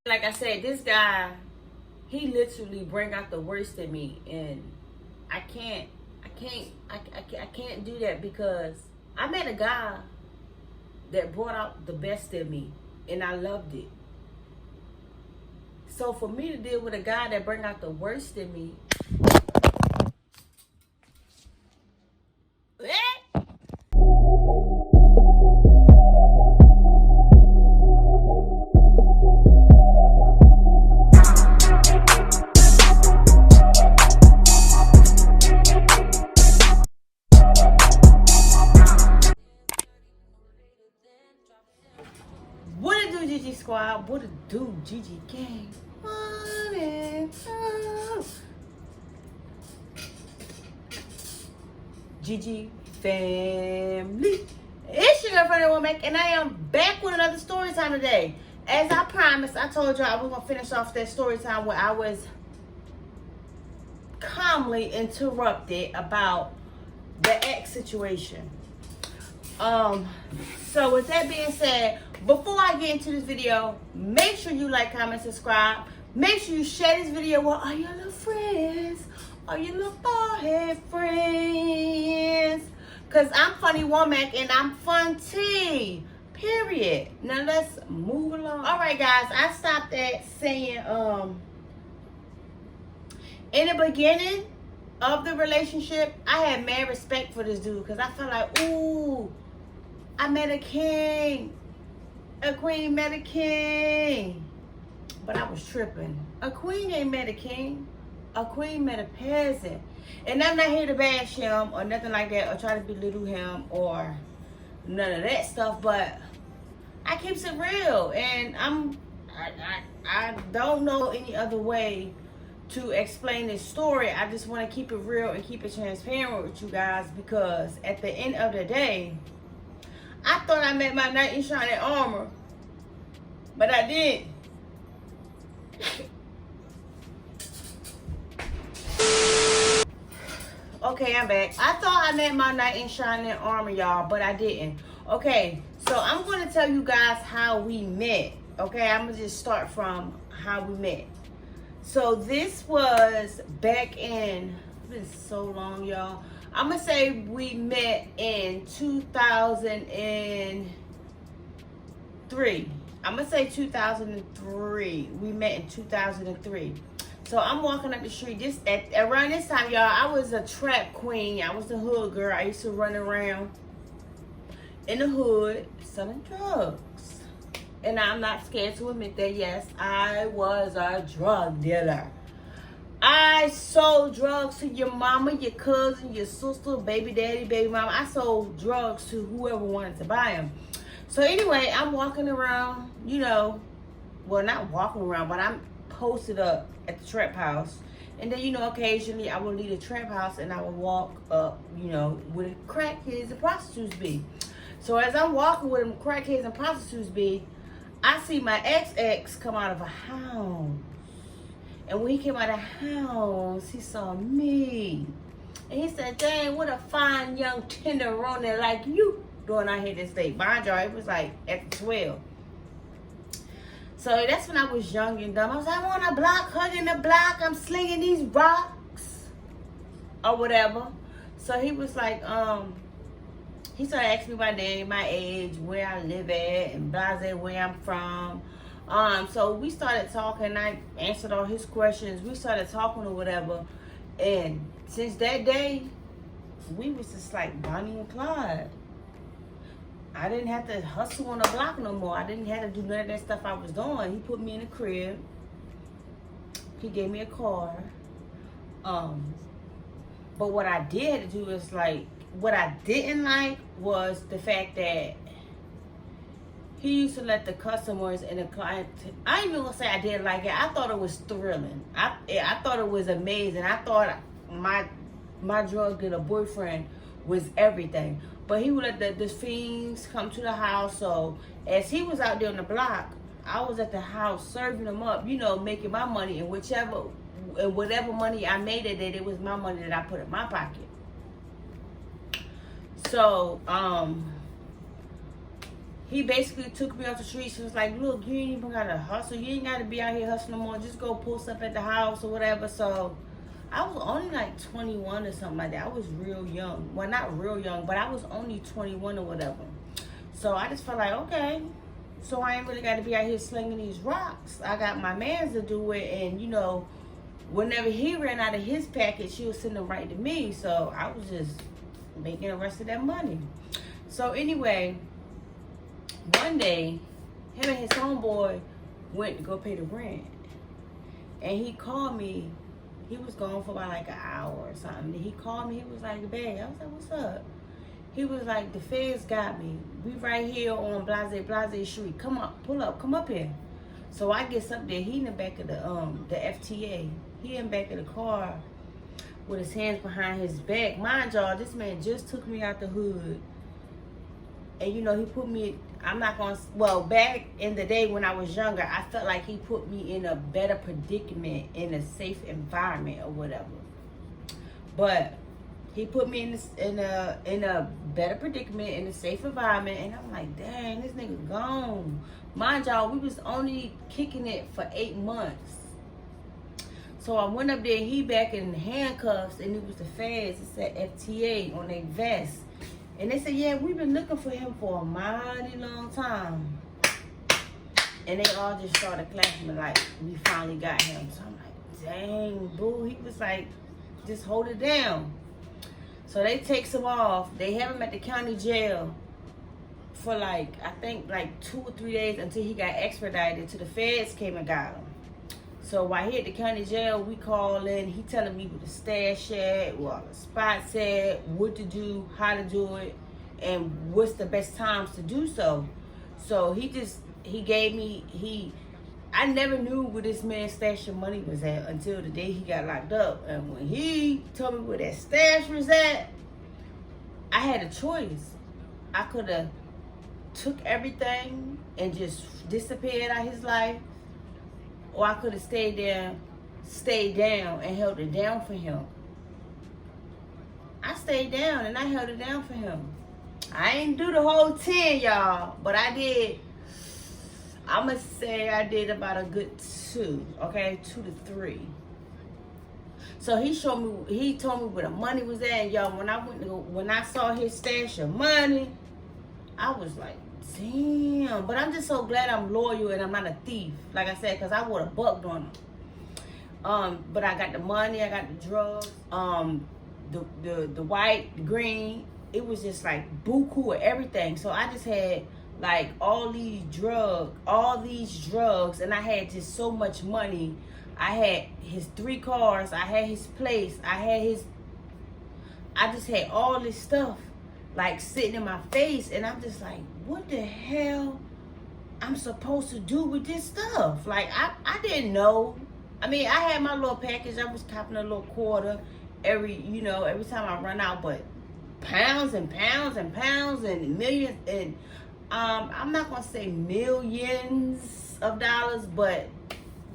Like I said, this guy, he literally bring out the worst in me, and I can't do that because I met a guy that brought out the best in me, and I loved it. So for me to deal with a guy that bring out the worst in me, what it do, Gigi Squad? What it do, Gigi Gang? What it do? Gigi family. It's your girlfriend Womack, and I am back with another story time today. As I promised, I told y'all I was gonna finish off that story time where I was calmly interrupted about the ex situation. So with that being said, before I get into this video, make sure you like, comment, subscribe. Make sure you share this video with all your little friends, all your little bald-head friends. Cause I'm funny Womack and I'm fun T. Period. Now let's move along. Alright guys, I stopped at saying in the beginning of the relationship, I had mad respect for this dude because I felt like, ooh, I met a king. A queen met a king. But I was tripping. A queen ain't met a king. A queen met a peasant. And I'm not here to bash him or nothing like that or try to belittle him or none of that stuff, but I keeps it real, and I don't know any other way to explain this story. I just want to keep it real and keep it transparent with you guys because at the end of the day, I thought I met my knight in shining armor, but I didn't. Okay, I'm back. I thought I met my knight in shining armor, y'all, but I didn't. Okay, so I'm going to tell you guys how we met. Okay, I'm going to just start from how we met. So this was back in, it's been so long, y'all. I'm going to say we met in 2003. I'm going to say 2003. We met in 2003. So I'm walking up the street. Around this time, y'all, I was a trap queen. I was a hood girl. I used to run around in the hood selling drugs. And I'm not scared to admit that, yes, I was a drug dealer. I sold drugs to your mama, your cousin, your sister, baby daddy, baby mama. I sold drugs to whoever wanted to buy them. So anyway, I'm walking around, you know, well, not walking around, but I'm posted up at the trap house. And then, you know, occasionally I would leave the trap house and I would walk up, you know, where the crackheads and prostitutes be. So as I'm walking where them crackheads and prostitutes be, I see my ex come out of a house. And when he came out of the house, he saw me. And he said, dang, what a fine young tenderoni like you doing out here this day. Mind y'all, it was like at 12. So that's when I was young and dumb. I was like, I'm on a block, hugging the block. I'm slinging these rocks or whatever. So he was like, he started asking me my name, my age, where I live at, and blase, where I'm from. So we started talking. I answered all his questions. We started talking or whatever. And since that day, we was just like Bonnie and Clyde. I didn't have to hustle on the block no more. I didn't have to do none of that stuff I was doing. He put me in a crib. He gave me a car. But what I did do is like, what I didn't like was the fact that he used to let the customers and the client, I ain't even gonna say I didn't like it. I thought it was thrilling. I thought it was amazing. I thought my drug dealer boyfriend was everything. But he would let the fiends come to the house. So as he was out there on the block, I was at the house serving them up, you know, making my money. And whatever money I made that day, it was my money that I put in my pocket. So he basically took me off the streets and was like, look, you ain't even gotta hustle. You ain't gotta be out here hustling no more. Just go post up at the house or whatever. So I was only like 21 or something like that. I was real young. Well, not real young, but I was only 21 or whatever. So I just felt like, okay, so I ain't really got to be out here slinging these rocks. I got my mans to do it. And, you know, whenever he ran out of his package, he was sending them right to me. So I was just making the rest of that money. So anyway, one day, him and his homeboy went to go pay the rent. And he called me. He was gone for about like an hour or something. He called me. He was like, babe. I was like, what's up? He was like, the feds got me. We right here on Blase Street. Come up, pull up, come up here. So I get up there. He in the back of the FTA. He in the back of the car with his hands behind his back. Mind y'all, this man just took me out the hood. And you know, he put me, I'm not gonna, well, back in the day when I was younger, I felt like he put me in a better predicament, in a safe environment or whatever. But he put me in a better predicament, in a safe environment, and I'm like, dang, this nigga gone. Mind y'all, we was only kicking it for 8 months. So I went up there, he back in handcuffs, and it was the feds. It said FTA on their vest. And they said, yeah, we've been looking for him for a mighty long time. And they all just started clapping like, we finally got him. So I'm like, dang, boo. He was like, just hold it down. So they takes him off. They have him at the county jail for like, I think like 2 or 3 days until he got extradited till the feds came and got him. So while he at the county jail, we call in. He telling me where the stash at, where all the spots at, what to do, how to do it, and what's the best times to do so. So he gave me, I never knew where this man's stash of money was at until the day he got locked up. And when he told me where that stash was at, I had a choice. I could have took everything and just disappeared out his life, or I could have stayed down and held it down for him. I stayed down and I held it down for him. I ain't do the whole 10, y'all, but I did. I'ma say I did about a good 2, okay, 2 to 3. So he told me where the money was at, and y'all, when I saw his stash of money, I was like, damn. But I'm just so glad I'm loyal and I'm not a thief, like I said, because I would have bucked on him. But I got the money, I got the drugs, the white, the green. It was just like buku of everything. So I just had like all these drugs, and I had just so much money. I had his 3 cars, I had his place, I just had all this stuff like sitting in my face, and I'm just like, what the hell I'm supposed to do with this stuff? Like I didn't know. I mean, I had my little package. I was copping a little quarter every time I run out, but pounds and pounds and pounds and millions, and I'm not gonna say millions of dollars, but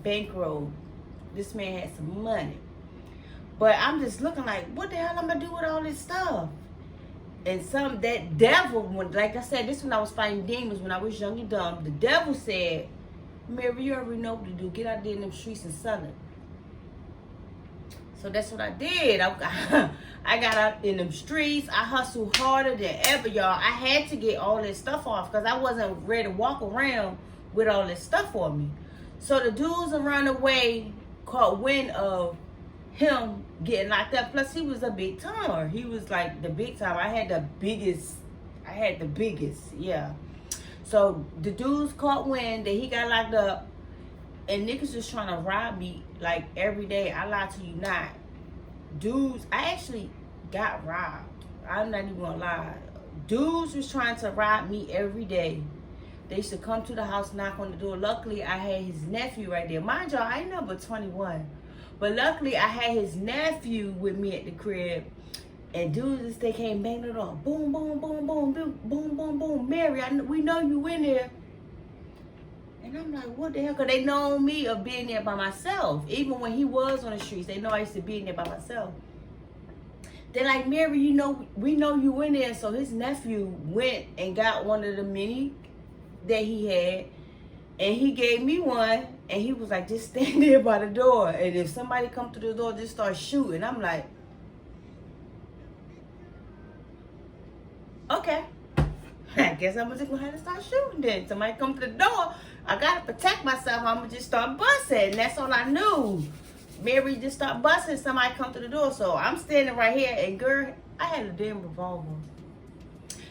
bankroll. This man had some money. But I'm just looking like, what the hell I'm gonna do with all this stuff? And that devil, like I said, this when I was fighting demons, when I was young and dumb, the devil said, Mary, you already know what to do. Get out there in them streets and sell it. So that's what I did. I got out in them streets. I hustled harder than ever, y'all. I had to get all this stuff off because I wasn't ready to walk around with all this stuff on me. So the dudes around the way caught wind of him getting locked up. Plus, he was a big timer. He was like the big time. I had the biggest, yeah. So the dudes caught wind that he got locked up, and niggas just trying to rob me like every day. I lie to you not. Dudes, I actually got robbed. I'm not even gonna lie. Dudes was trying to rob me every day. They used to come to the house, knock on the door. Luckily, I had his nephew right there. Mind y'all, I ain't number 21. But luckily, I had his nephew with me at the crib. And dudes, they came banging the door. Boom, boom, boom, boom, boom, boom, boom, boom. Mary, we know you in there. And I'm like, what the hell? Because they know me of being there by myself. Even when he was on the streets, they know I used to be in there by myself. They're like, Mary, we know you in there. So his nephew went and got one of the mini that he had, and he gave me one, and he was like, just stand there by the door, and if somebody come through the door, just start shooting. I'm like, okay. I guess I'm just gonna have to start shooting then. Somebody come to the door, I gotta protect myself. I'm gonna just start busting. And that's all I knew. Mary just start busting, somebody come to the door. So I'm standing right here, and girl, I had a damn revolver.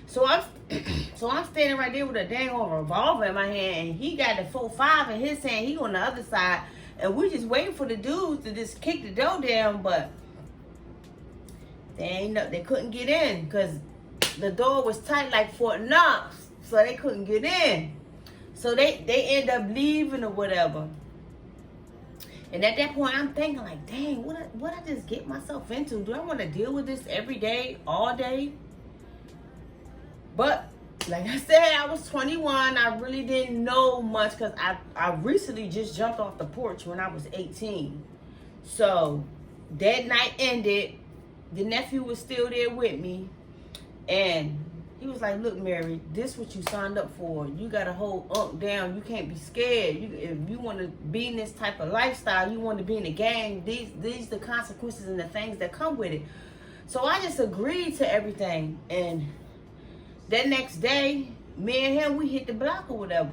So I'm standing right there with a dang old revolver in my hand, and he got the 4.5 in his hand. He on the other side, and we just waiting for the dudes to just kick the door down, but they couldn't get in because the door was tight like Fort Knox, so they couldn't get in. So they end up leaving or whatever. And at that point, I'm thinking like, dang, what I just get myself into? Do I want to deal with this every day, all day? But like I said, I was 21. I really didn't know much because I recently just jumped off the porch when I was 18. So that night ended. The nephew was still there with me. And he was like, look, Mary, this what you signed up for. You got to hold Unc down. You can't be scared. If you want to be in this type of lifestyle, you want to be in the gang, these the consequences and the things that come with it. So I just agreed to everything. And that next day, me and him, we hit the block or whatever.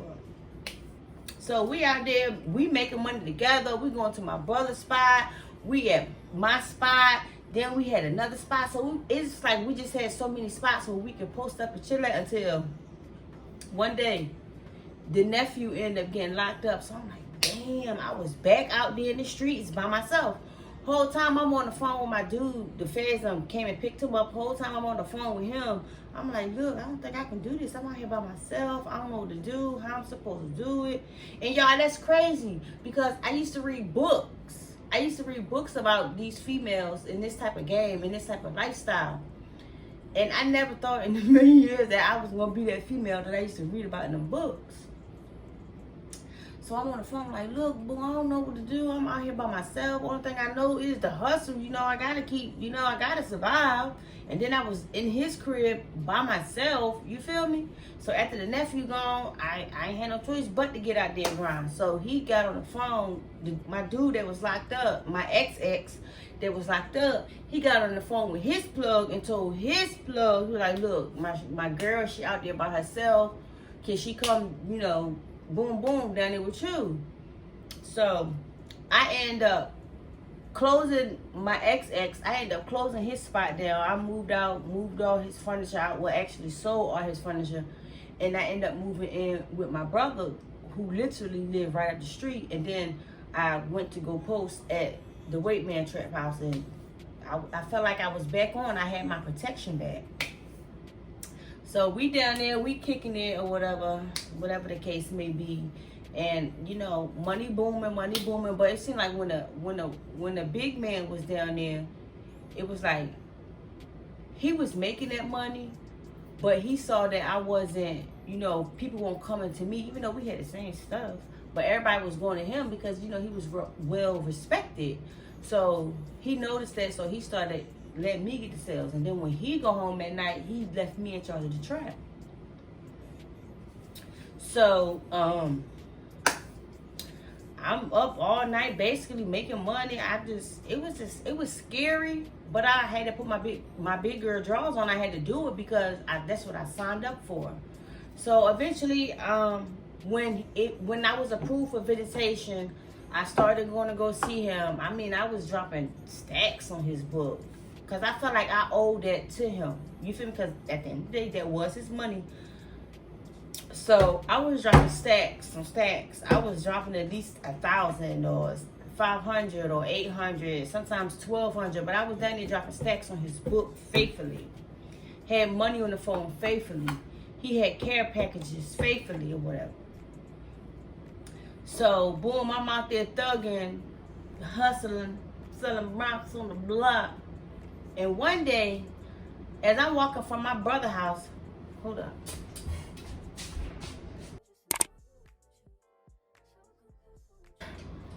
So we out there, we making money together. We going to my brother's spot. We at my spot. Then we had another spot. So it's like we just had so many spots where we could post up and chill at until one day the nephew ended up getting locked up. So I'm like, damn, I was back out there in the streets by myself. Whole time I'm on the phone with my dude. The feds came and picked him up. Whole time I'm on the phone with him. I'm like, look, I don't think I can do this. I'm out here by myself. I don't know what to do, how I'm supposed to do it. And y'all, that's crazy because I used to read books. I used to read books about these females in this type of game, in this type of lifestyle. And I never thought in a million years that I was going to be that female that I used to read about in the books. So I'm on the phone like, look, boo, I don't know what to do. I'm out here by myself. Only thing I know is the hustle. You know, I got to keep, I got to survive. And then I was in his crib by myself. You feel me? So after the nephew gone, I ain't had no choice but to get out there and grind. So he got on the phone. My dude that was locked up, my ex that was locked up, he got on the phone with his plug and told his plug, he was like, look, my girl, she out there by herself. Can she come, boom, boom, down there with you? So I end up closing my ex. I ended up closing his spot down. I moved all his furniture out. Well, actually sold all his furniture. And I ended up moving in with my brother, who literally lived right up the street. And then I went to go post at the Weight Man Trap House. And I felt like I was back on. I had my protection back. So we down there, we kicking it or whatever the case may be. And money booming. But it seemed like when the big man was down there, it was like he was making that money, but he saw that I wasn't, people weren't coming to me, even though we had the same stuff. But everybody was going to him because he was well respected. So he noticed that, so he started letting me get the sales. And then when he go home at night, he left me in charge of the trap. So I'm up all night basically making money. It was scary, but I had to put my big girl drawers on. I had to do it because that's what I signed up for. So eventually, when I was approved for visitation, I started going to go see him. I mean, I was dropping stacks on his book because I felt like I owed that to him. You feel me? Because at the end of the day, that was his money. So I was dropping some stacks. I was dropping at least 1,000 or 500 or 800, sometimes 1,200. But I was down there dropping stacks on his book faithfully. Had money on the phone faithfully. He had care packages faithfully or whatever. So boom, I'm out there thugging, hustling, selling rocks on the block. And one day, as I'm walking from my brother's house, hold up.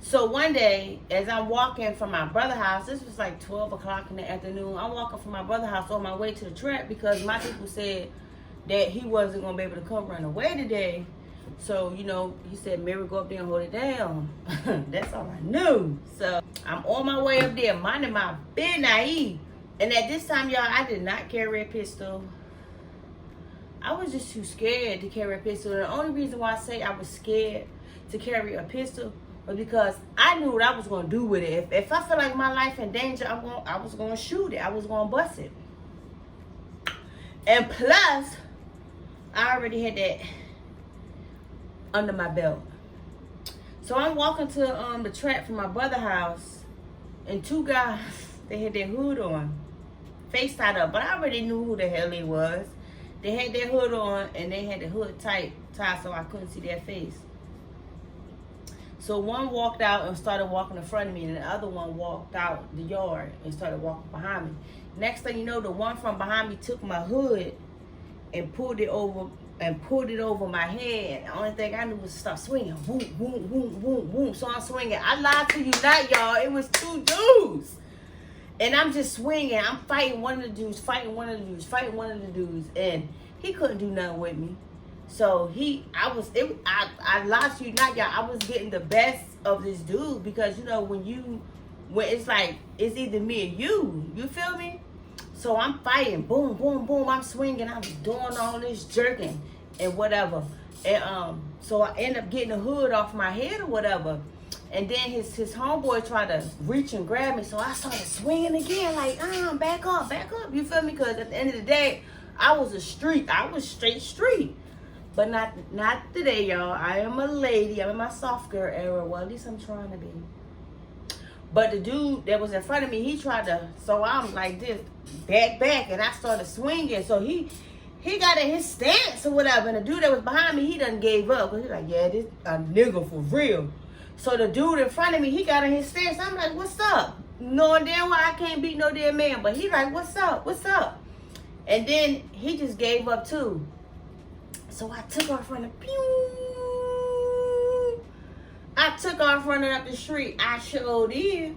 So one day, as I'm walking from my brother's house, this was like 12 o'clock in the afternoon. I'm walking from my brother's house on my way to the trap because my people said that he wasn't going to be able to come run away today. So, you know, he said, Mary, go up there and hold it down. That's all I knew. So I'm on my way up there, minding my business. And at this time, y'all, I did not carry a pistol. I was just too scared to carry a pistol. And the only reason why I say I was scared to carry a pistol was because I knew what I was going to do with it. If I feel like my life in danger, I was going to shoot it. I was going to bust it. And plus, I already had that under my belt. So I'm walking to the trap from my brother's house, and two guys, they had their hood on, face tied up, but I already knew who the hell they was. They had their hood on, and they had the hood tied so I couldn't see their face. So one walked out and started walking in front of me, and the other one walked out the yard and started walking behind me. Next thing you know, the one from behind me took my hood and pulled it over my head. The only thing I knew was to start swinging. Boom, boom, boom, boom, boom. So I'm swinging. I lied to you not, y'all. It was two dudes. And I'm just swinging. I'm fighting one of the dudes, fighting one of the dudes. And he couldn't do nothing with me. So I lied to you not, y'all. I was getting the best of this dude because, you know, when it's like, it's either me or you feel me? So I'm fighting, boom, boom, boom. I'm swinging, I'm doing all this jerking and whatever. And so I end up getting the hood off my head or whatever. And then his homeboy tried to reach and grab me, so I started swinging again, like, back up. You feel me? Because at the end of the day, I was straight street. But not today, y'all. I am a lady. I'm in my soft girl era. Well, at least I'm trying to be. But the dude that was in front of me, he tried to, so I'm like this, back, and I started swinging. So he got in his stance or whatever, and the dude that was behind me, he done gave up. Because he's like, yeah, this a nigga for real. So the dude in front of me, he got in his stance. I'm like, what's up? Knowing damn well I can't beat no damn man. But he like, what's up? And then he just gave up too. So I took off running. I took off running up the street. I sure did.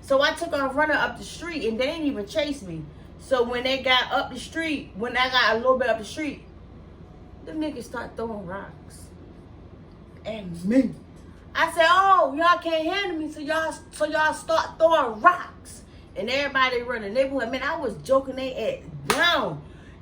So I took off running up the street, and they didn't even chase me. So when they got up the street, when I got a little bit up the street, the niggas start throwing rocks at me. I said, oh, y'all can't handle me, so y'all start throwing rocks. And everybody running the neighborhood. Man, I was joking they ass down.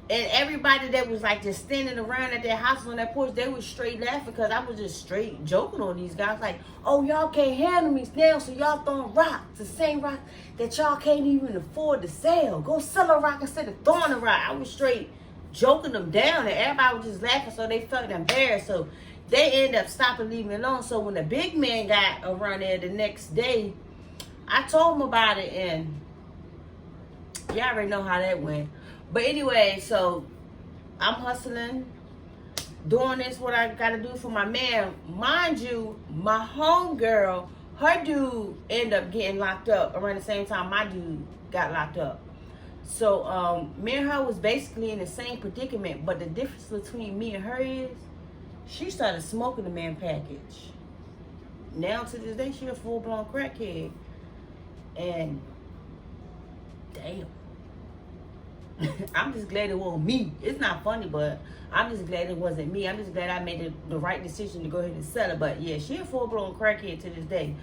And everybody that was like just standing around at their house on that porch, they was straight laughing because I was just straight joking on these guys. Like, oh, y'all can't handle me now, so y'all throwing rocks. The same rock that y'all can't even afford to sell. Go sell a rock instead of throwing a rock. I was straight joking them down, and everybody was just laughing, so they felt embarrassed. So they ended up stopping, leaving me alone. So when the big man got around there the next day, I told him about it, and y'all already know how that went. But anyway, so I'm hustling, doing this, what I got to do for my man. Mind you, my homegirl, her dude ended up getting locked up around the same time my dude got locked up. So me and her was basically in the same predicament, but the difference between me and her is she started smoking the man package. Now to this day, she a full-blown crackhead. And damn. I'm just glad it wasn't me. It's not funny, but I'm just glad it wasn't me. I'm just glad I made the right decision to go ahead and sell it. But yeah, she a full-blown crackhead to this day.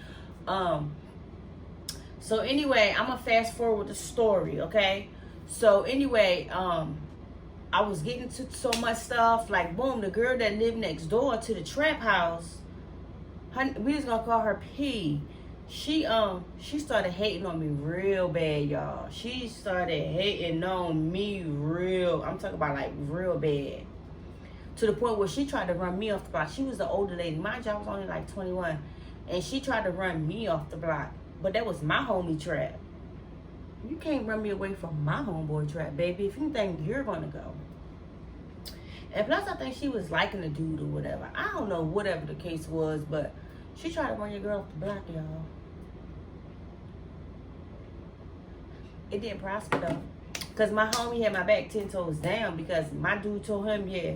So anyway, I'm gonna fast forward the story, okay? So anyway, I was getting to so much stuff. Like, boom, the girl that lived next door to the trap house, we was gonna call her P. She started hating on me real bad, y'all. She started hating on me I'm talking about like real bad. To the point where she tried to run me off the block. She was an older lady. Mind you, I was only like 21. And she tried to run me off the block. But that was my homie trap. You can't run me away from my homeboy trap, baby. If you think you're gonna go. And plus, I think she was liking the dude or whatever. I don't know, whatever the case was, but she tried to run your girl off the block, y'all. It didn't prosper though, because my homie had my back 10 toes down, because my dude told him, yeah,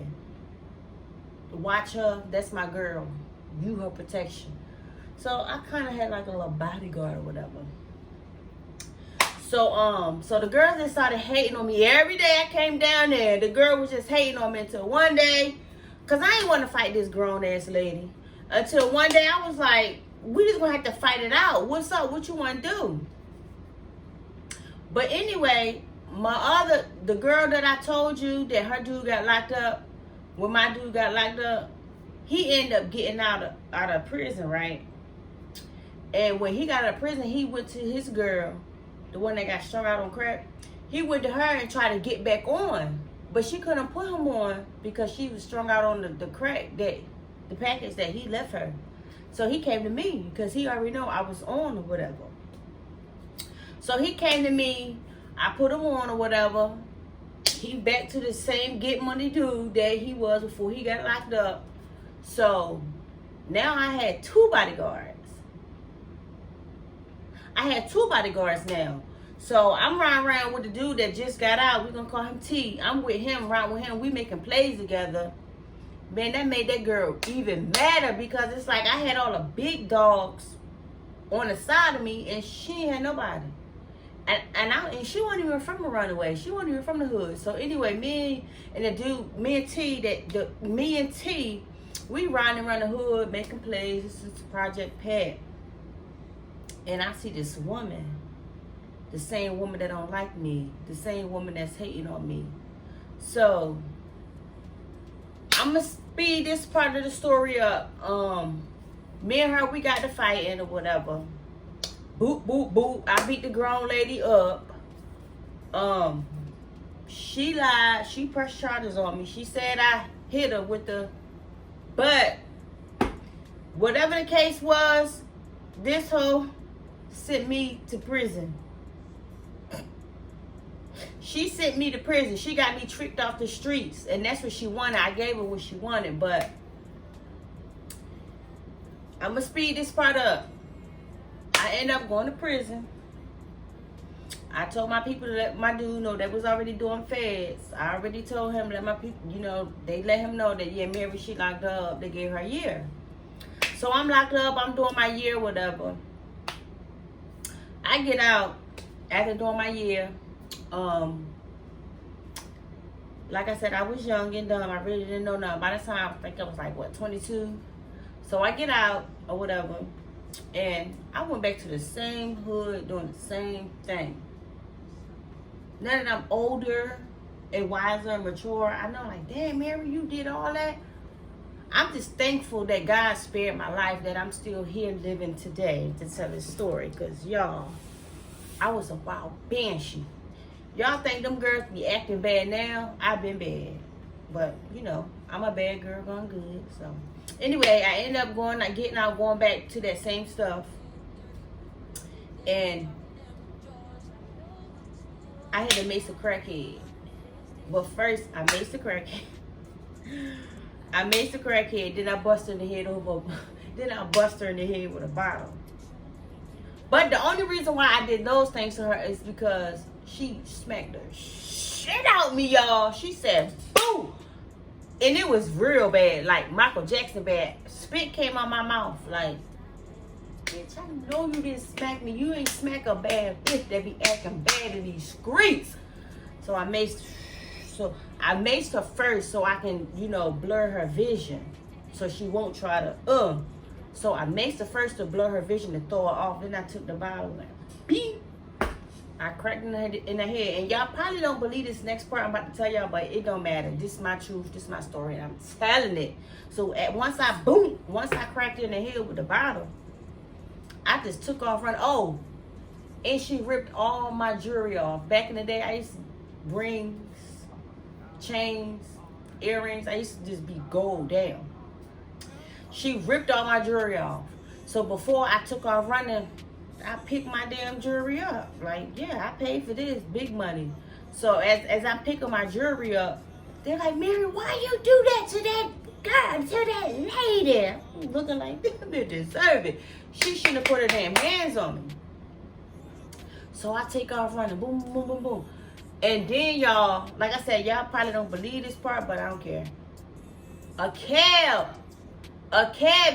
watch her, that's my girl, you her protection. So I kind of had like a little bodyguard or whatever. So the girls that started hating on me every day I came down there. The girl was just hating on me until one day Because I ain't want to fight this grown-ass lady. Until one day I was like, we just going to have to fight it out. What's up? What you want to do? But anyway, the girl that I told you that her dude got locked up, when my dude got locked up, he ended up getting out of prison, right? And when he got out of prison, he went to his girl, the one that got strung out on crack. He went to her and tried to get back on. But she couldn't put him on because she was strung out on the crack, the package that he left her. So he came to me because he already know I was on or whatever. So he came to me. I put him on or whatever. He back to the same get money dude that he was before he got locked up. So now I had 2 bodyguards. I had 2 bodyguards now. So I'm riding around with the dude that just got out. We're going to call him T. I'm with him, riding with him. We making plays together. Man, that made that girl even madder because it's like I had all the big dogs on the side of me and she ain't had nobody. And she wasn't even from the runaway. She wasn't even from the hood. So anyway, me and T, we riding around the hood making plays. This is Project Pat. And I see this woman. The same woman that don't like me. The same woman that's hating on me. So, I'm going to speed this part of the story up. Me and her, we got to fighting or whatever. Boop, boop, boop. I beat the grown lady up. She lied. She pressed charges on me. She said I hit her with the... But, whatever the case was, this hoe sent me to prison. She sent me to prison. She got me tricked off the streets. And that's what she wanted. I gave her what she wanted. But I'm going to speed this part up. I end up going to prison. I told my people to let my dude know that was already doing feds. I already told him, let my people, they let him know that, yeah, Mary, she locked up. They gave her a year. So I'm locked up. I'm doing my year, whatever. I get out after doing my year. Like I said, I was young and dumb. I really didn't know nothing. By the time, I think I was like, 22? So I get out or whatever. And I went back to the same hood doing the same thing. Now that I'm older and wiser and mature, I know like, damn, Mary, you did all that. I'm just thankful that God spared my life, that I'm still here living today to tell this story. Because, y'all, I was a wild banshee. Y'all think them girls be acting bad now? I've been bad. But, I'm a bad girl going good. So, anyway, I end up going back to that same stuff. And I had to mace a crackhead. But first, I maced the crackhead. Then I bust her in the head then I bust her in the head with a bottle. But the only reason why I did those things to her is because she smacked the shit out me, y'all. She said, boo! And it was real bad, like Michael Jackson bad. Spit came out my mouth, like, bitch, I know you didn't smack me. You ain't smack a bad bitch that be acting bad in these streets. So I maced her first so I can, blur her vision. So she won't try to, So I maced her first to blur her vision to throw her off. Then I took the bottle and beep. I cracked in the head. And y'all probably don't believe this next part I'm about to tell y'all, but it don't matter. This is my truth. This is my story. And I'm telling it. So once I cracked her in the head with the bottle, I just took off running. Oh, and she ripped all my jewelry off. Back in the day, I used to rings, chains, earrings. I used to just be gold down. She ripped all my jewelry off. So before I took off running, I picked my damn jewelry up. Like, yeah, I paid for this, big money. So as I'm picking my jewelry up, they're like, Mary, why you do that to that girl, to that lady? I'm looking like, they deserve it. She shouldn't have put her damn hands on me. So I take off running, boom, boom, boom, boom. And then y'all, like I said, y'all probably don't believe this part, but I don't care. A cab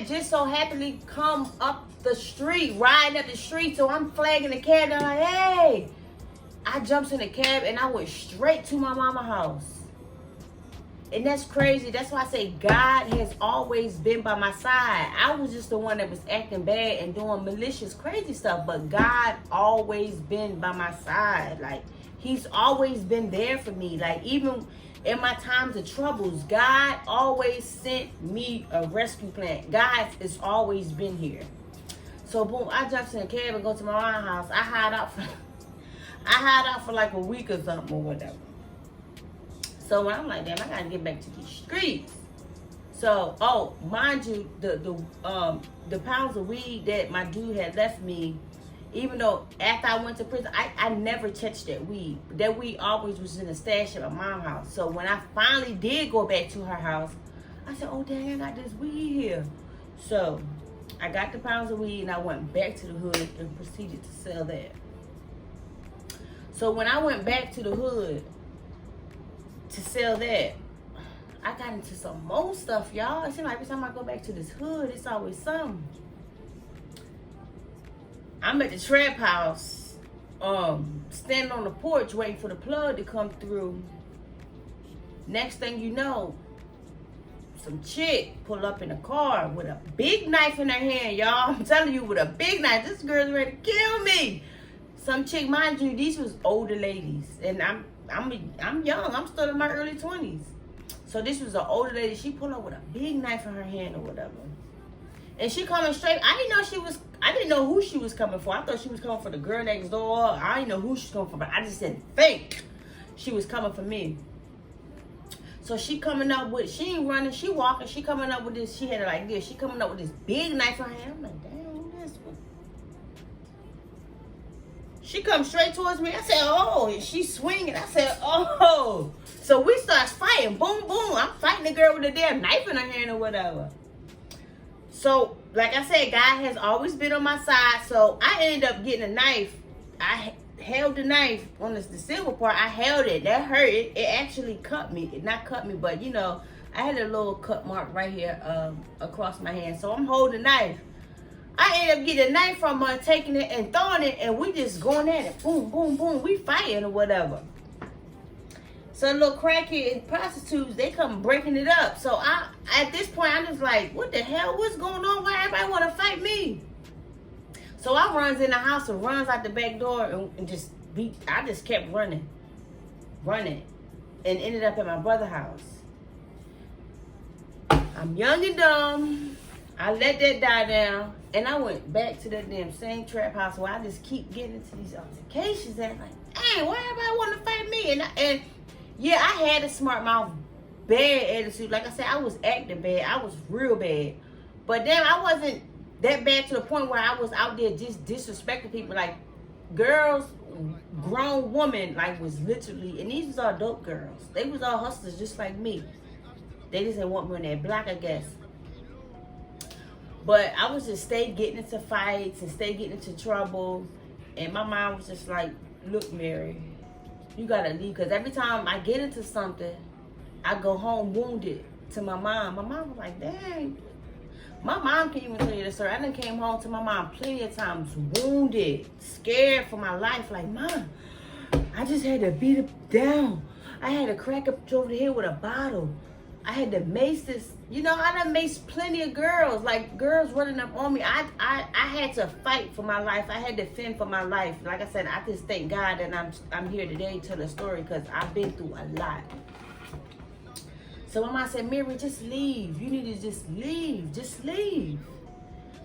just so happily come up the street, riding up the street. So I'm flagging the cab. They're like, hey. I jumped in the cab and I went straight to my mama's house. And that's crazy. That's why I say God has always been by my side. I was just the one that was acting bad and doing malicious, crazy stuff. But God always been by my side. Like, he's always been there for me. Like, even in my times of troubles, God always sent me a rescue plan. God has always been here. So, boom, I jumped in a cab and go to my mama's house. I hide out for like a week or something or whatever. So when I'm like, damn, I gotta get back to these streets. So, oh, mind you, the pounds of weed that my dude had left me, even though after I went to prison, I never touched that weed. That weed always was in the stash at my mom's house. So when I finally did go back to her house, I said, oh, dang, I got this weed here. So I got the pounds of weed and I went back to the hood and proceeded to sell that. So when I went back to the hood to sell that, I got into some more stuff, y'all. It seems like every time I go back to this hood, it's always something. I'm at the trap house, standing on the porch waiting for the plug to come through. Next thing you know, some chick pull up in a car with a big knife in her hand, y'all. I'm telling you, with a big knife. This girl's ready to kill me. Some chick, mind you, these was older ladies, and I'm young. I'm still in my early 20s. So this was an older lady. She pulled up with a big knife in her hand or whatever. And she coming straight. I didn't know who she was coming for. I thought she was coming for the girl next door. I didn't know who she was coming for, but I just didn't think she was coming for me. So she coming up with, she ain't running, she walking, she coming up with this, she had it like this. She coming up with this big knife in her hand. I'm like, damn, this one. She comes straight towards me. I said, oh, and she's swinging. I said, oh. So we start fighting. Boom, boom. I'm fighting the girl with a damn knife in her hand or whatever. So, like I said, God has always been on my side. So I ended up getting a knife. I held the knife on the silver part. I held it. That hurt. It actually cut me. It not cut me, but you know, I had a little cut mark right here across my hand. So I'm holding the knife. I ended up getting a knife from her, taking it and throwing it, and we just going at it. Boom, boom, boom. We fighting or whatever. So little crackhead prostitutes, they come breaking it up. So at this point, I'm just like, what the hell? What's going on? Why everybody want to fight me? So I runs in the house and runs out the back door and just I just kept running, and ended up at my brother's house. I'm young and dumb. I let that die down, and I went back to that damn same trap house where I just keep getting into these altercations and like, hey, why everybody want to fight me? And yeah, I had a smart mouth, bad attitude. Like I said, I was acting bad. I was real bad. But then I wasn't that bad to the point where I was out there just disrespecting people. Like, girls, grown women, like, was literally, and these was all dope girls. They was all hustlers just like me. They just didn't want me on that block, I guess. But I was just stay getting into fights and stay getting into trouble. And my mom was just like, look, Mary, you gotta leave. Because every time I get into something, I go home wounded to my mom. My mom was like, dang. My mom can even tell you this story. I done came home to my mom plenty of times wounded, scared for my life. Like, Mom, I just had to beat it down. I had to crack up over the head with a bottle. I had to mace this. You know, I done maced plenty of girls. Like, girls running up on me. I had to fight for my life. I had to fend for my life. Like I said, I just thank God that I'm here today to tell the story because I've been through a lot. So my mom said, Mary, just leave. You need to just leave. Just leave.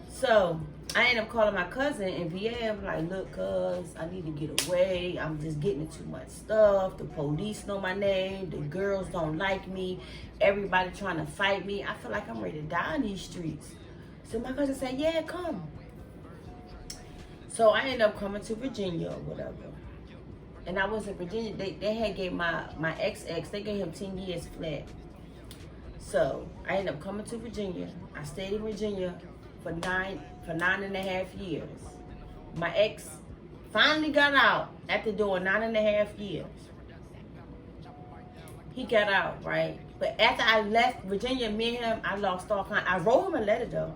So I ended up calling my cousin in VA. I'm like, look, cuz, I need to get away. I'm just getting into too much stuff. The police know my name. The girls don't like me. Everybody trying to fight me. I feel like I'm ready to die in these streets. So my cousin said, yeah, come. So I ended up coming to Virginia or whatever. And I was in Virginia. They had gave my ex, they gave him 10 years flat. So I ended up coming to Virginia. I stayed in Virginia for 9.5 years. My ex finally got out after doing 9.5 years. He got out, right? But after I left Virginia, me and him, I lost all kind. I wrote him a letter though.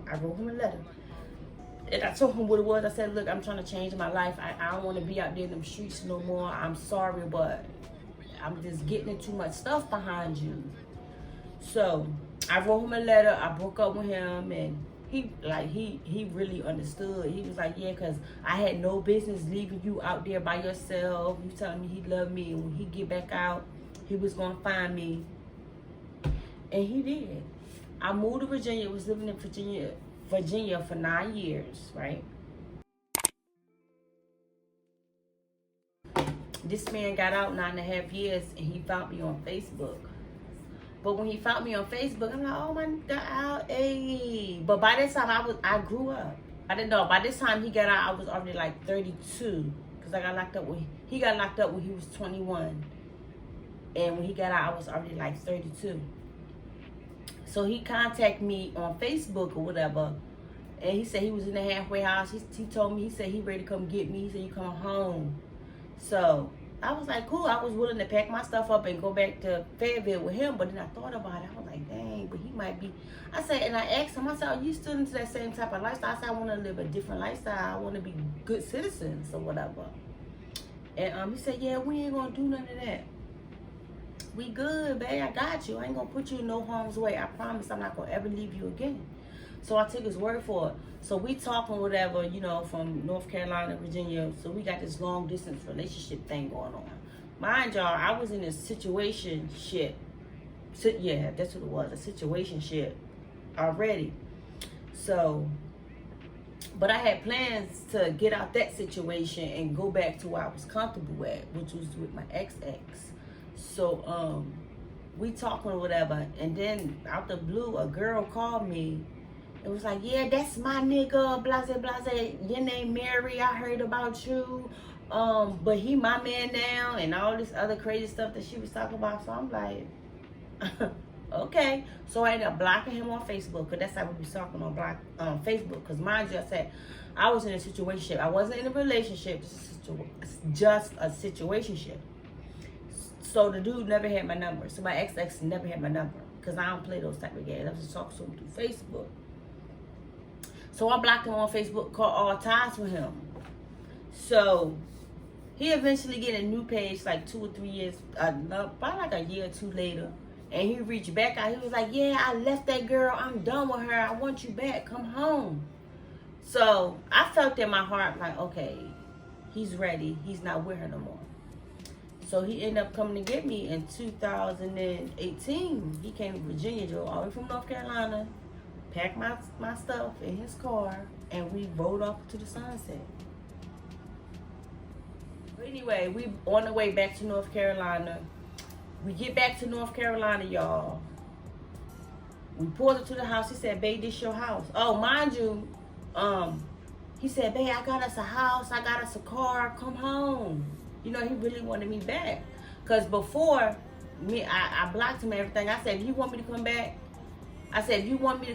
And I told him what it was. I said, look, I'm trying to change my life. I don't want to be out there in them streets no more. I'm sorry, but I'm just getting in too much stuff behind you. So I wrote him a letter. I broke up with him, and he really understood. He was like, yeah, because I had no business leaving you out there by yourself. You telling me he loved me, and when he get back out, he was gonna find me, and he did. I moved to Virginia. Was living in Virginia for 9 years, right? This man got out 9.5 years, and he found me on Facebook. But when he found me on Facebook, I'm like, oh my God, hey. But by this time, I grew up. I didn't know. By this time he got out, I was already like 32, because I got locked up he got locked up when he was 21, and when he got out, I was already like 32. So he contacted me on Facebook or whatever, and he said he was in the halfway house. He told me, he said he ready to come get me. He said, you come home. So I was like, cool. I was willing to pack my stuff up and go back to Fayetteville with him. But then I thought about it. I was like, dang, but he might be. I said, and I asked him, I said, are you still into that same type of lifestyle? I said, I want to live a different lifestyle. I want to be good citizens or whatever. And he said, yeah, we ain't going to do none of that. We good, babe. I got you. I ain't going to put you in no harm's way. I promise I'm not going to ever leave you again. So I took his word for it. So we talking whatever, you know, from North Carolina, Virginia. So we got this long distance relationship thing going on. Mind y'all, I was in a situationship. Yeah, that's what it was, a situationship already. So, but I had plans to get out that situation and go back to where I was comfortable at, which was with my ex. So we talking or whatever, and then out the blue, a girl called me. It was like, yeah, that's my nigga, blase, blase. Your name Mary, I heard about you. But he my man now, and all this other crazy stuff that she was talking about. So I'm like, okay. So I ended up blocking him on Facebook, because that's how we was talking on Facebook. Because mind you, I said I was in a situation. I wasn't in a relationship, just a situationship. So the dude never had my number. So my ex never had my number, because I don't play those type of games. I was just talking to him through Facebook. So I blocked him on Facebook, cut all ties with him. So he eventually get a new page like 2 or 3 years, probably like a year or two later. And he reached back out. He was like, yeah, I left that girl. I'm done with her. I want you back. Come home. So I felt in my heart like, okay, he's ready. He's not with her no more. So he ended up coming to get me in 2018. He came to Virginia, drove all the way from North Carolina, packed my stuff in his car, and we rode off to the sunset. But anyway, we on the way back to North Carolina. We get back to North Carolina, y'all. We pulled up to the house. He said, babe, this your house. Oh, mind you, he said, babe, I got us a house. I got us a car. Come home. You know, he really wanted me back. Because before, I blocked him and everything. I said, if you want me to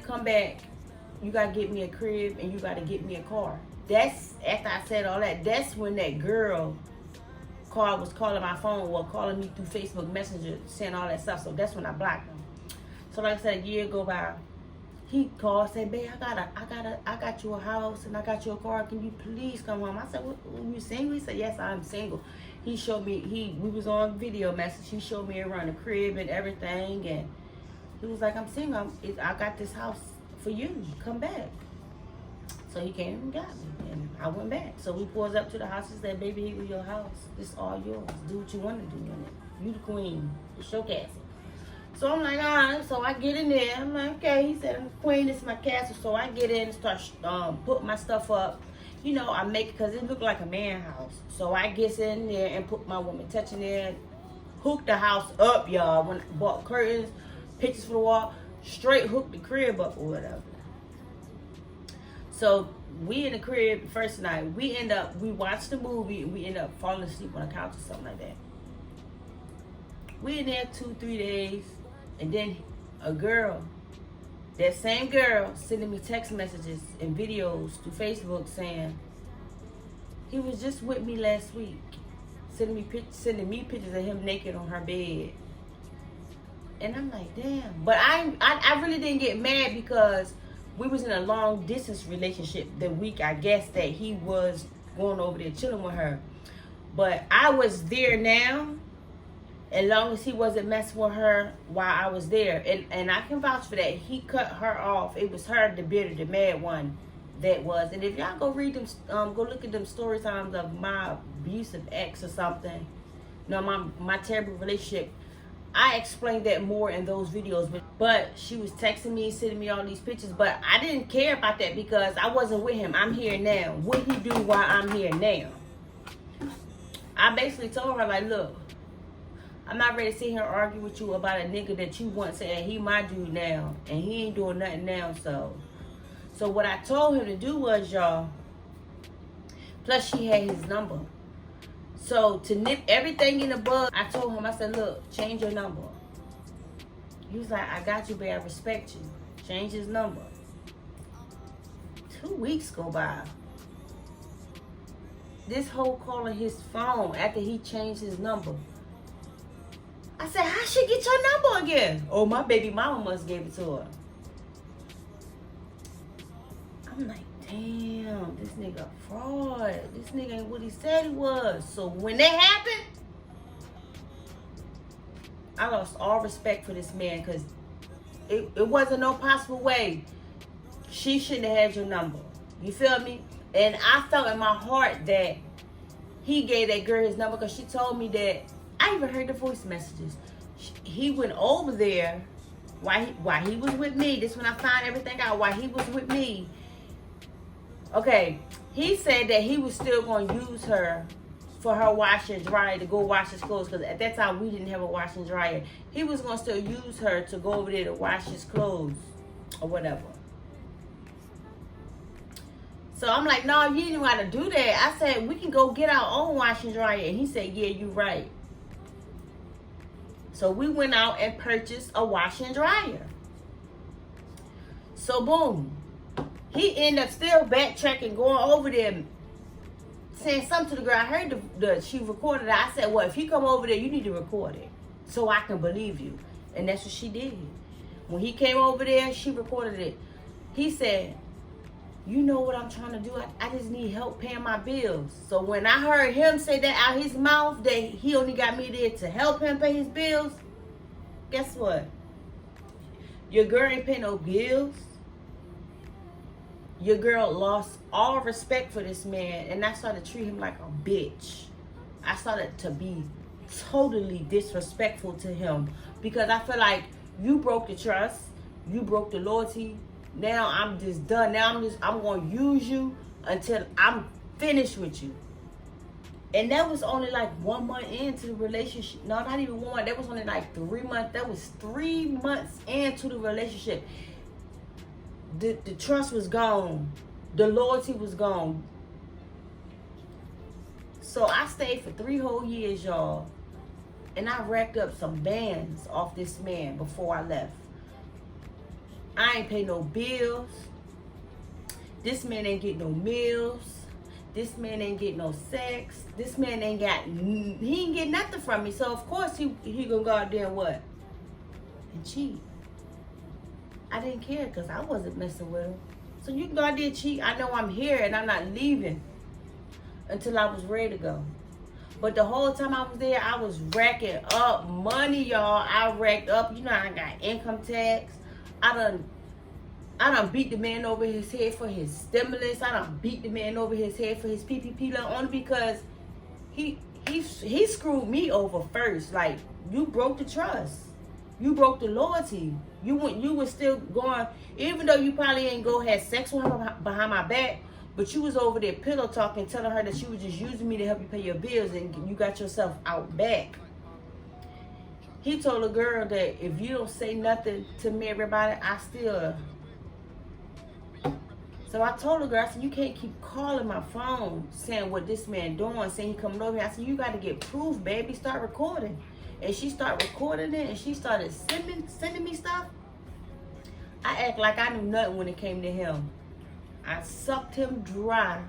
come back, you got to get me a crib and you got to get me a car. That's, after I said all that, that's when that girl was calling my phone or calling me through Facebook Messenger, saying all that stuff. So that's when I blocked him. So like I said, a year go by, he called, said, babe, I got you a house and I got you a car. Can you please come home? I said, you single? He said, yes, I'm single. He showed me, we was on video message. He showed me around the crib and everything. And he was like, I'm single. I got this house for you. Come back. So he came and got me. And I went back. So we pulled up to the house and said, baby, here was your house. This all yours. Do what you want to do in it. You the queen. It's your castle. So I'm like, all right. So I get in there. I'm like, okay. He said, I'm the queen. This is my castle. So I get in and start putting my stuff up. You know, I make it because it looked like a man house. So I get in there and put my woman touching there. Hook the house up, y'all. When I bought curtains, pictures for the wall, straight hook the crib up or whatever. So we in the crib the first night. We watched the movie and we end up falling asleep on the couch or something like that. We in there 2-3 days, and then a girl, that same girl, sending me text messages and videos through Facebook saying, he was just with me last week, sending me pictures of him naked on her bed. And I'm like, damn. But I really didn't get mad because we was in a long distance relationship the week, I guess, that he was going over there chilling with her. But I was there now, as long as he wasn't messing with her while I was there. And I can vouch for that. He cut her off. It was her, the bitter, the mad one that was. And if y'all go read them, go look at them story times of my abusive ex or something. No, my terrible relationship. I explained that more in those videos. But she was texting me, sending me all these pictures. But I didn't care about that because I wasn't with him. I'm here now. What he do while I'm here now? I basically told her, like, look, I'm not ready to sit here and argue with you about a nigga that you once said he my dude now. And he ain't doing nothing now, So what I told him to do was, y'all, plus she had his number. So to nip everything in the bud, I told him, I said, look, change your number. He was like, I got you, babe, I respect you. Change his number. 2 weeks go by. This whole calling his phone after he changed his number. I said, how she get your number again? Oh, my baby mama must give it to her. I'm like, damn, this nigga fraud. This nigga ain't what he said he was. So when that happened, I lost all respect for this man because it wasn't no possible way she shouldn't have had your number. You feel me? And I felt in my heart that he gave that girl his number because she told me that. I even heard the voice messages. He went over there while he was with me. This when I found everything out. While he was with me. Okay, he said that he was still going to use her for her washer and dryer to go wash his clothes. Because at that time, we didn't have a washer and dryer. He was going to still use her to go over there to wash his clothes or whatever. So I'm like, no, you didn't want to do that. I said, we can go get our own washer and dryer. And he said, yeah, you're right. So we went out and purchased a washer and dryer. So boom. He ended up still backtracking, going over there, saying something to the girl. I heard she recorded it. I said, well, if he come over there, you need to record it so I can believe you. And that's what she did. When he came over there, she recorded it. He said, you know what I'm trying to do? I just need help paying my bills. So when I heard him say that out his mouth, that he only got me there to help him pay his bills, guess what? Your girl ain't pay no bills. Your girl lost all respect for this man, and I started to treat him like a bitch. I started to be totally disrespectful to him because I feel like you broke the trust, you broke the loyalty. Now I'm just done. Now I'm going to use you until I'm finished with you. And that was only like 1 month into the relationship. No, not even 1 month. That was only like 3 months. That was 3 months into the relationship. The trust was gone. The loyalty was gone. So I stayed for 3 whole years, y'all. And I racked up some bands off this man before I left. I ain't pay no bills. This man ain't get no meals. This man ain't get no sex. This man ain't get nothing from me. So of course he gonna go out there and what? And cheat. I didn't care because I wasn't messing with him. So you can go out there and cheat. I know I'm here and I'm not leaving until I was ready to go. But the whole time I was there, I was racking up money, y'all. I racked up. You know, I got income tax. I done beat the man over his head for his stimulus. I done beat the man over his head for his PPP loan only because he screwed me over first. Like, you broke the trust. You broke the loyalty. You was still going, even though you probably ain't go have sex with her behind my back, but you was over there pillow talking, telling her that she was just using me to help you pay your bills, and you got yourself out back. He told a girl that if you don't say nothing to me, everybody, I still. So I told the girl, I said, you can't keep calling my phone saying what this man doing, saying he coming over here. I said, you got to get proof, baby. Start recording. And she started recording it, and she started sending me stuff. I act like I knew nothing when it came to him. I sucked him dry.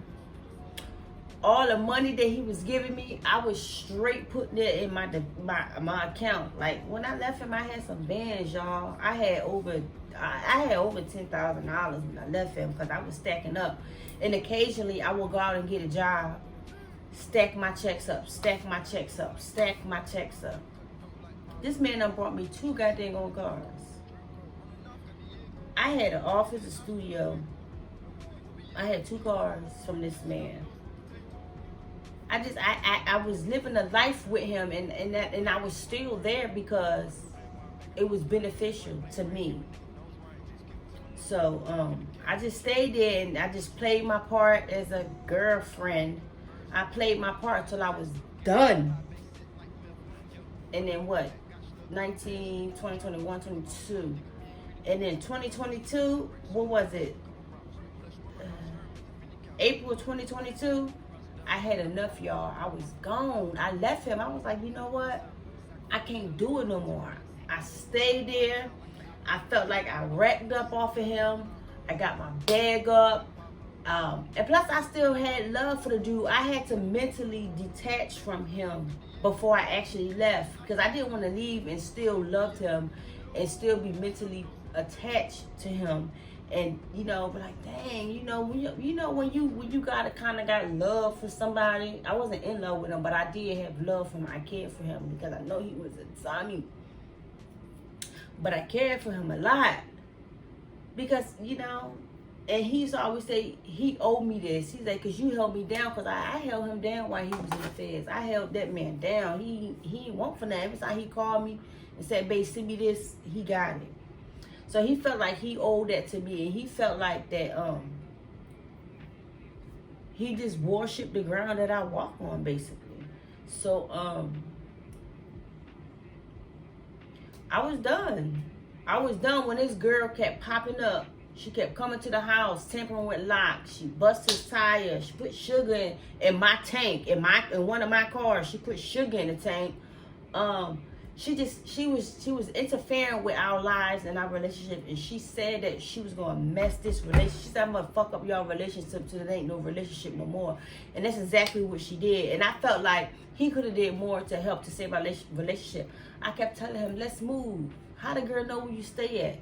All the money that he was giving me, I was straight putting it in my account. Like, when I left him, I had some bands, y'all. I had over $10,000 when I left him because I was stacking up. And occasionally, I would go out and get a job, stack my checks up, stack my checks up, stack my checks up. This man done brought me 2 goddamn old cars. I had an office, a studio. I had 2 cars from this man. I was living a life with him, and I was still there because it was beneficial to me. So I just stayed there, and I just played my part as a girlfriend. I played my part till I was done. And then what? 19, 20, 21, 22. And then 2022, what was it? April 2022, I had enough, y'all. I was gone. I left him. I was like, you know what? I can't do it no more. I stayed there. I felt like I racked up off of him. I got my bag up. And plus, I still had love for the dude. I had to mentally detach from him before I actually left, because I didn't want to leave and still loved him and still be mentally attached to him. And be like, dang, when you gotta kind of got love for somebody. I wasn't in love with him, but I did have love for him. I cared for him because I know he was a Tommy. But I cared for him a lot because and he used to always say he owed me this. He's like, because you held me down, because I held him down while he was in the feds. I held that man down. He didn't want for nothing. Every time he called me and said, babe, send me this, he got it. So he felt like he owed that to me, and he felt like that he just worshipped the ground that I walk on, basically. So I was done. I was done when this girl kept popping up. She kept coming to the house, tampering with locks. She busted his tire. She put sugar in my tank, in one of my cars. She put sugar in the tank. She was interfering with our lives and our relationship, and she said that she was gonna mess this relationship. She said, I'm gonna fuck up y'all relationship till there ain't no relationship no more. And that's exactly what she did. And I felt like he could have did more to help to save our relationship. I kept telling him, let's move. How the girl know where you stay at?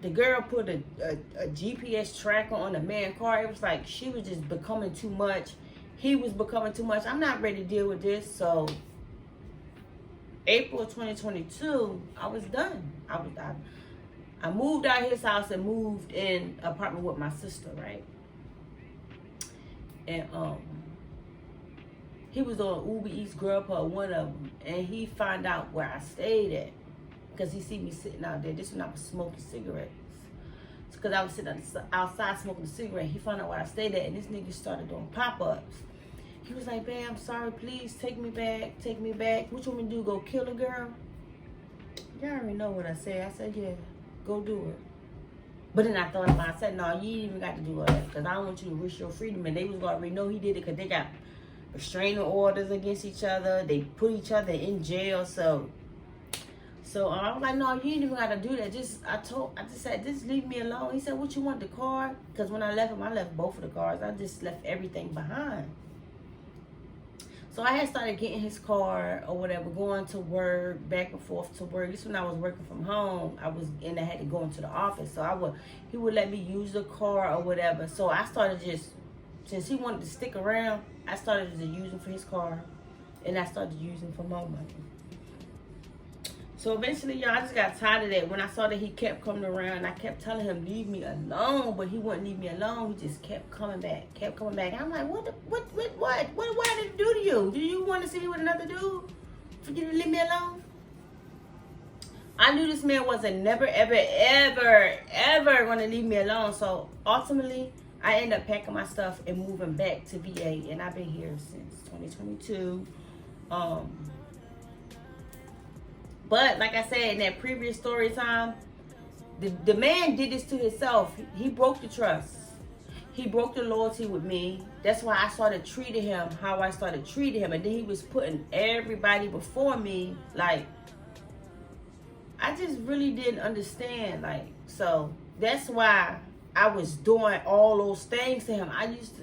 The girl put a GPS tracker on the man's car. It was like she was just becoming too much. He was becoming too much. I'm not ready to deal with this. So April 2022, I was done. I moved out of his house and moved in an apartment with my sister, right? And he was on Uber Eats, Grubhub, one of them, and he found out where I stayed at because he see me sitting out there. This when I was smoking cigarettes. Because I was sitting outside smoking a cigarette. He found out where I stayed at, and this nigga started doing pop-ups. He was like, babe, I'm sorry, please take me back, take me back. What you want me to do, go kill a girl? Y'all already know what I said. I said, yeah, go do it. But then I thought about it. I said, no, you ain't even got to do all that, because I don't want you to risk your freedom. And they was already know he did it because they got restraining orders against each other. They put each other in jail. So I was like, no, you ain't even got to do that. I just said, just leave me alone. He said, what you want, the car? Because when I left him, I left both of the cars. I just left everything behind. So I had started getting his car or whatever, going to work, back and forth to work. This when I was working from home. I had to go into the office. So he would let me use the car or whatever. So I started since he wanted to stick around, I started to use him for his car. And I started using for my money. So eventually, y'all, I just got tired of that. When I saw that he kept coming around, I kept telling him, leave me alone. But he wouldn't leave me alone. He just kept coming back, And I'm like, what did it do to you? Do you want to see me with another dude? For you to leave me alone? I knew this man wasn't never, ever, ever, ever going to leave me alone. So ultimately, I ended up packing my stuff and moving back to VA. And I've been here since 2022. But like I said in that previous story time, the man did this to himself. He broke the trust. He broke the loyalty with me. That's why I started treating him how I started treating him. And then he was putting everybody before me. Like, I just really didn't understand. Like, so that's why I was doing all those things to him. I used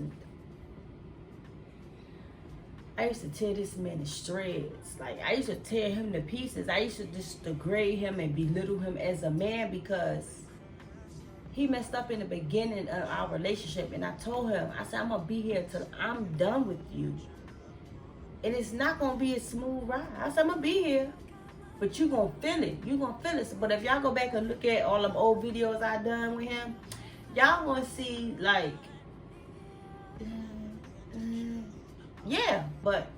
to tear this man to shreds. Like, I used to tear him to pieces. I used to just degrade him and belittle him as a man because he messed up in the beginning of our relationship. And I told him, I said, I'm going to be here till I'm done with you. And it's not going to be a smooth ride. I said, I'm going to be here. But you going to feel it. You going to feel it. But if y'all go back and look at all them old videos I done with him, y'all going to see, like, yeah. But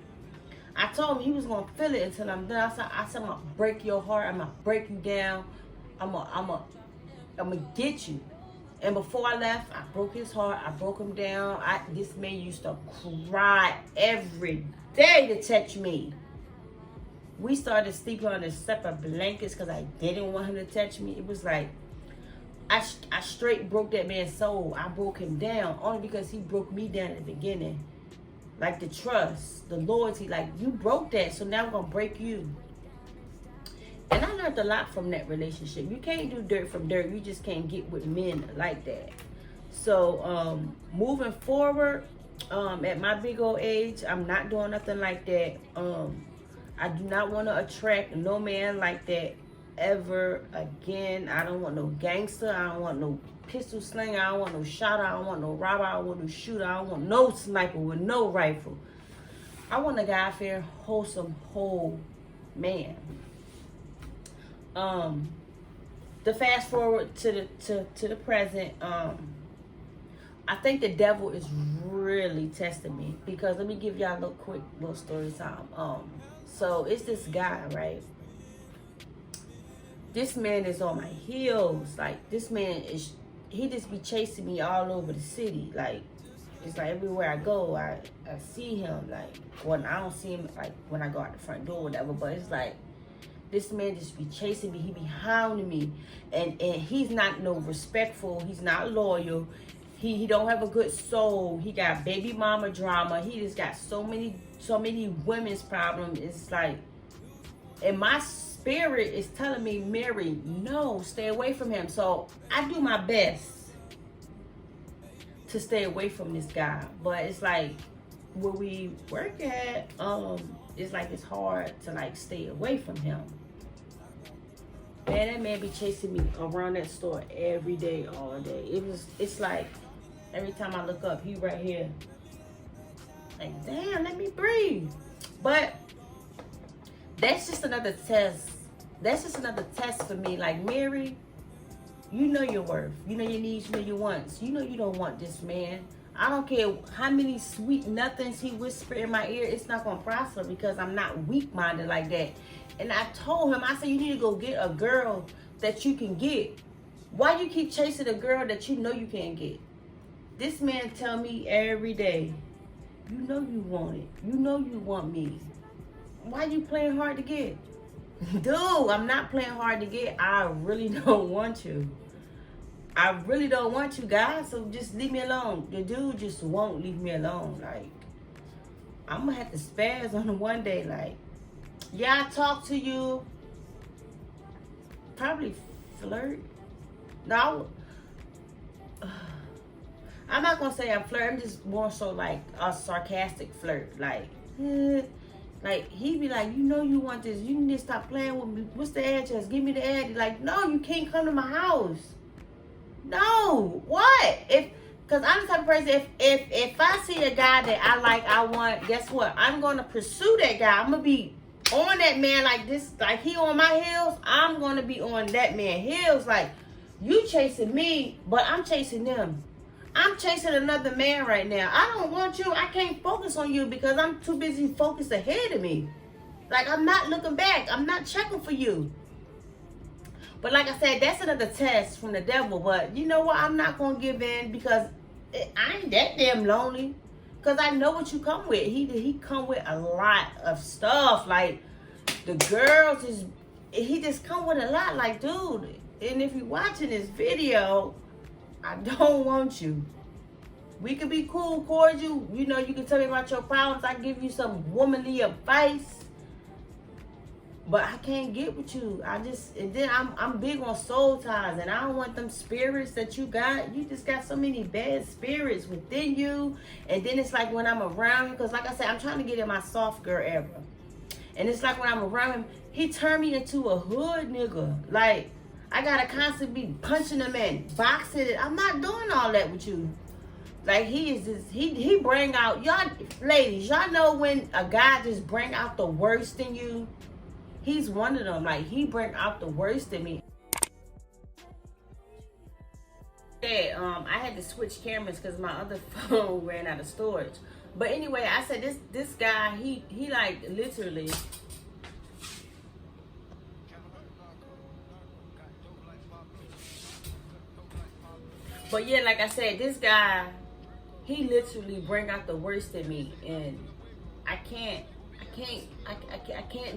I told him he was going to feel it until I'm done. I said, I'm going to break your heart. I'm going to break you down. I'm going to get you. And before I left, I broke his heart. I broke him down. This man used to cry every day to touch me. We started sleeping under separate blankets because I didn't want him to touch me. It was like, I straight broke that man's soul. I broke him down only because he broke me down at the beginning. Like the trust, the loyalty, like you broke that, so now I'm going to break you. And I learned a lot from that relationship. You can't do dirt from dirt. You just can't get with men like that. So moving forward, at my big old age, I'm not doing nothing like that. I do not want to attract no man like that ever again. I don't want no gangster. I don't want no pistol slinger. I don't want no shotter. I don't want no robber. I don't want no shooter. I don't want no sniper with no rifle. I want a God-fearing, wholesome, whole man. To fast forward to the present, I think the devil is really testing me because let me give y'all a little quick little story time. So it's this guy, right? This man is on my heels. Like this man he just be chasing me all over the city. Like it's like everywhere I go, I see him. Like when I don't see him, like when I go out the front door, or whatever. But it's like this man just be chasing me. He be hounding me, and he's not no respectful. He's not loyal. He don't have a good soul. He got baby mama drama. He just got so many women's problems. It's like, and my spirit is telling me, Mary, no, stay away from him. So I do my best to stay away from this guy, but it's like where we work at, it's like it's hard to like stay away from him. Man, that man be chasing me around that store every day, all day. It's like every time I look up, he right here. Like, damn, let me breathe. But that's just another test. That's just another test for me. Like, Mary, you know your worth. You know your needs, you know your wants. You know you don't want this man. I don't care how many sweet nothings he whisper in my ear. It's not going to prosper because I'm not weak-minded like that. And I told him, I said, you need to go get a girl that you can get. Why you keep chasing a girl that you know you can't get? This man tell me every day, you know you want it. You know you want me. Why you playing hard to get? Dude, I'm not playing hard to get. I really don't want you. I really don't want you, guys. So just leave me alone. The dude just won't leave me alone. Like, I'm going to have to spaz on him one day. Like, yeah, I talk to you. Probably flirt. No, I'm not going to say I'm flirting. I'm just more so like a sarcastic flirt. Like, like, he be like, you know you want this. You need to stop playing with me. What's the address? Give me the address. Like, no, you can't come to my house. No. What? Because I'm the type of person, if I see a guy that I like, I want, guess what? I'm going to pursue that guy. I'm going to be on that man like this. Like, he on my heels. I'm going to be on that man heels. Like, you chasing me, but I'm chasing them. I'm chasing another man right now. I don't want you. I can't focus on you because I'm too busy focused ahead of me. Like, I'm not looking back. I'm not checking for you. But like I said, that's another test from the devil. But you know what? I'm not going to give in because I ain't that damn lonely. Because I know what you come with. He come with a lot of stuff. Like, the girls he just come with a lot. Like, dude, and if you're watching this video, I don't want you. We could be cool, cordial. You know, you can tell me about your problems. I give you some womanly advice. But I can't get with you. And then I'm big on soul ties. And I don't want them spirits that you got. You just got so many bad spirits within you. And then it's like when I'm around him, because like I said, I'm trying to get in my soft girl era. And it's like when I'm around him, he turned me into a hood nigga. Like, I gotta constantly be punching him and boxing it. I'm not doing all that with you. Like he is just he bring out y'all ladies. Y'all know when a guy just bring out the worst in you. He's one of them. Like he bring out the worst in me. Yeah, I had to switch cameras because my other phone ran out of storage. But anyway, I said this guy he like literally. But yeah, like I said, this guy, he literally bring out the worst in me, and I can't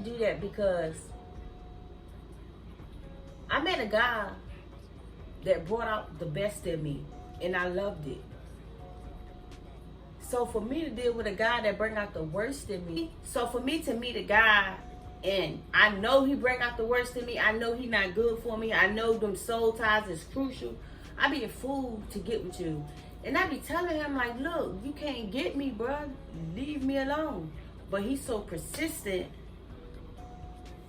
do that because I met a guy that brought out the best in me, and I loved it. So for me to deal with a guy that bring out the worst in me, so for me to meet a guy and I know he bring out the worst in me, I know he not good for me, I know them soul ties is crucial, I be a fool to get with you. And I be telling him like, look, you can't get me, bruh. Leave me alone. But he's so persistent.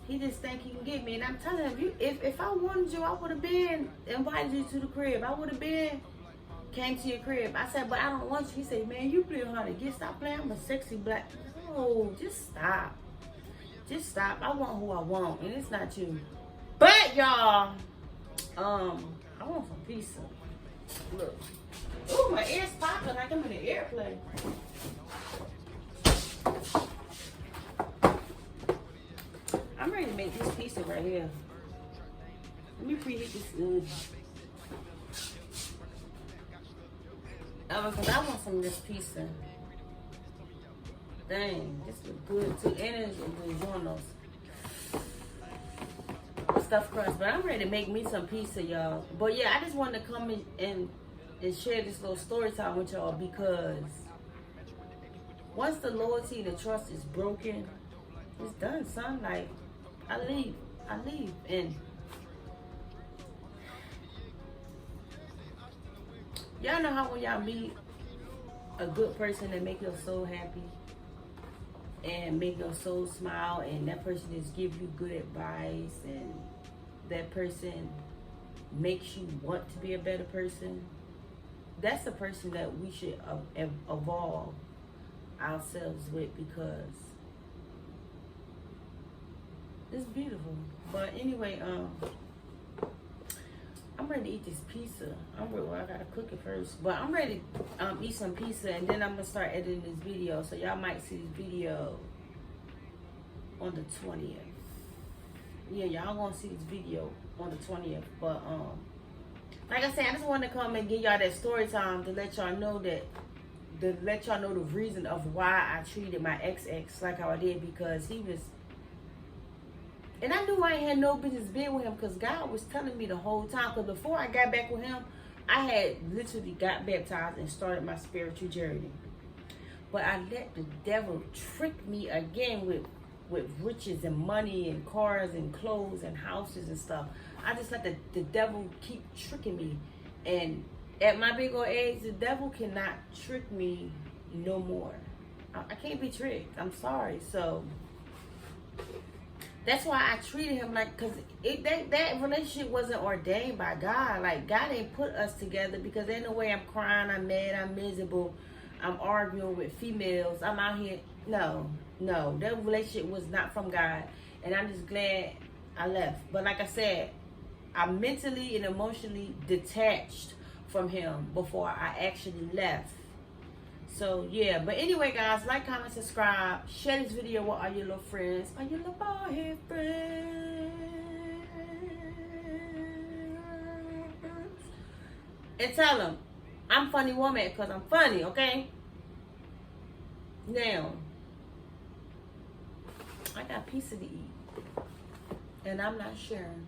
He just think he can get me. And I'm telling him, if I wanted you, I would have been invited you to the crib. I would have been came to your crib. I said, but I don't want you. He said, man, you play hard to get. Stop playing. I'm a sexy black. Oh, just stop. Just stop. I want who I want, and it's not you. But y'all, I want some pizza. Look. Ooh, my ears popping like I'm in an airplane. I'm ready to make this pizza right here. Let me preheat this good. Because I want some of this pizza. Dang, this look good too. And it's buongiornos. Stuffed crust. But I'm ready to make me some pizza, y'all. But yeah, I just wanted to come in and share this little story time with y'all because once the loyalty and the trust is broken, it's done, son. Like, I leave. And y'all know how when y'all meet a good person that make your soul happy and make your soul smile, and that person just give you good advice, and that person makes you want to be a better person. That's the person that we should evolve ourselves with because it's beautiful. But anyway, I'm ready to eat this pizza. I gotta cook it first. But I'm ready to eat some pizza, and then I'm gonna start editing this video. So y'all might see this video on the 20th. Yeah, y'all gonna see this video on the 20th. But like I said, I just wanted to come and give y'all that story time to let y'all know the reason of why I treated my ex like how I did, because he was, and I knew I ain't had no business being with him because God was telling me the whole time. Because before I got back with him, I had literally got baptized and started my spiritual journey. But I let the devil trick me again with riches and money and cars and clothes and houses and stuff. I just let the devil keep tricking me. And at my big old age, the devil cannot trick me no more. I can't be tricked. I'm sorry. So that's why I treated him like, because that relationship wasn't ordained by God. Like, God ain't put us together because ain't no way I'm crying, I'm mad, I'm miserable, I'm arguing with females, I'm out here. No, that relationship was not from God. And I'm just glad I left. But like I said, I'm mentally and emotionally detached from him before I actually left. So yeah, but anyway guys, like, comment, subscribe, share this video with all your little friends, all your little bald head friends, and tell them I'm funny woman because I'm funny. Okay, now I got pizza to eat and I'm not sharing.